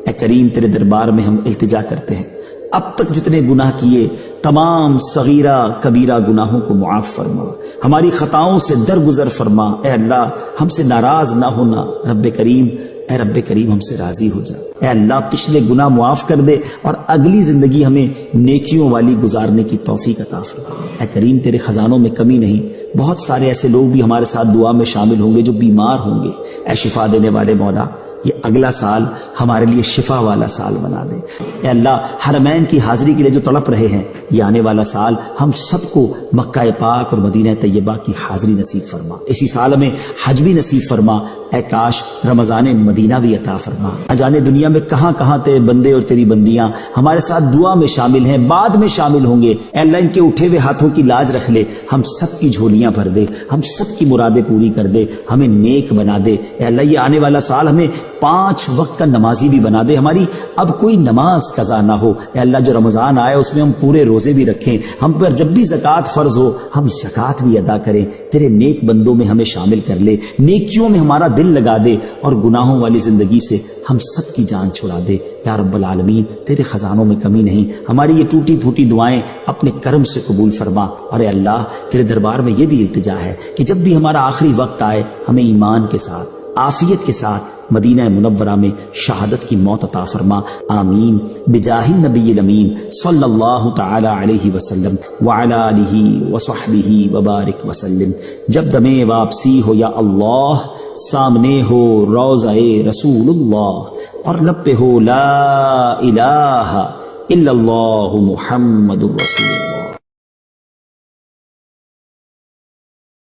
اے کریم تیرے دربار میں ہم التجا کرتے ہیں، اب تک جتنے گناہ کیے تمام صغیرہ کبیرہ گناہوں کو معاف فرما، ہماری خطاؤں سے درگزر فرما۔ اے اللہ ہم سے ناراض نہ ہونا، رب کریم اے رب کریم ہم سے راضی ہو جا۔ اے اللہ پچھلے گناہ معاف کر دے اور اگلی زندگی ہمیں نیکیوں والی گزارنے کی توفیق عطا فرما۔ اے کریم تیرے خزانوں میں کمی نہیں، بہت سارے ایسے لوگ بھی ہمارے ساتھ دعا میں شامل ہوں گے جو بیمار ہوں گے، اے شفا دینے والے مولا یہ اگلا سال ہمارے لیے شفا والا سال بنا دے۔ اے اللہ حرمین کی حاضری کے لیے جو تڑپ رہے ہیں، یہ آنے والا سال ہم سب کو مکہ پاک اور مدینہ طیبہ کی حاضری نصیب فرما، اسی سال ہمیں حج بھی نصیب فرما۔ اے کاش رمضان مدینہ بھی عطا فرما۔ نہ جانے دنیا میں کہاں کہاں تیرے بندے اور تیری بندیاں ہمارے ساتھ دعا میں شامل ہیں، بعد میں شامل ہوں گے۔ اے اللہ ان کے اٹھے ہوئے ہاتھوں کی لاج رکھ لے، ہم سب کی جھولیاں بھر دے، ہم سب کی مرادیں پوری کر دے، ہمیں نیک بنا دے۔ اے اللہ یہ آنے والا سال ہمیں 5 وقت کا نمازی بھی بنا دے، ہماری اب کوئی نماز قضا نہ ہو۔ اے اللہ جو رمضان آئے اس میں ہم پورے روزے بھی رکھیں، ہم پر جب بھی زکوٰۃ فرض ہو ہم زکوٰۃ بھی ادا کریں، تیرے نیک بندوں میں ہمیں شامل کر لے، نیکیوں میں ہمارا دل لگا دے اور گناہوں والی زندگی سے ہم سب کی جان چھڑا دے۔ یا رب العالمین تیرے خزانوں میں کمی نہیں، ہماری یہ ٹوٹی پھوٹی دعائیں اپنے کرم سے قبول فرما۔ اور اے اللہ تیرے دربار میں یہ بھی التجا ہے کہ جب بھی ہمارا آخری وقت آئے ہمیں ایمان کے ساتھ عافیت کے ساتھ مدینہ منورہ میں شہادت کی موت عطا فرما۔ آمین بجاہ النبی الامین صلی اللہ تعالی علیہ وسلم وعلی آلہ وصحبہ وبارک وسلم۔ جب دم واپسی ہو یا اللہ، سامنے ہو روضہ رسول اللہ اور لب پہ ہو لا الہ الا اللہ محمد رسول اللہ۔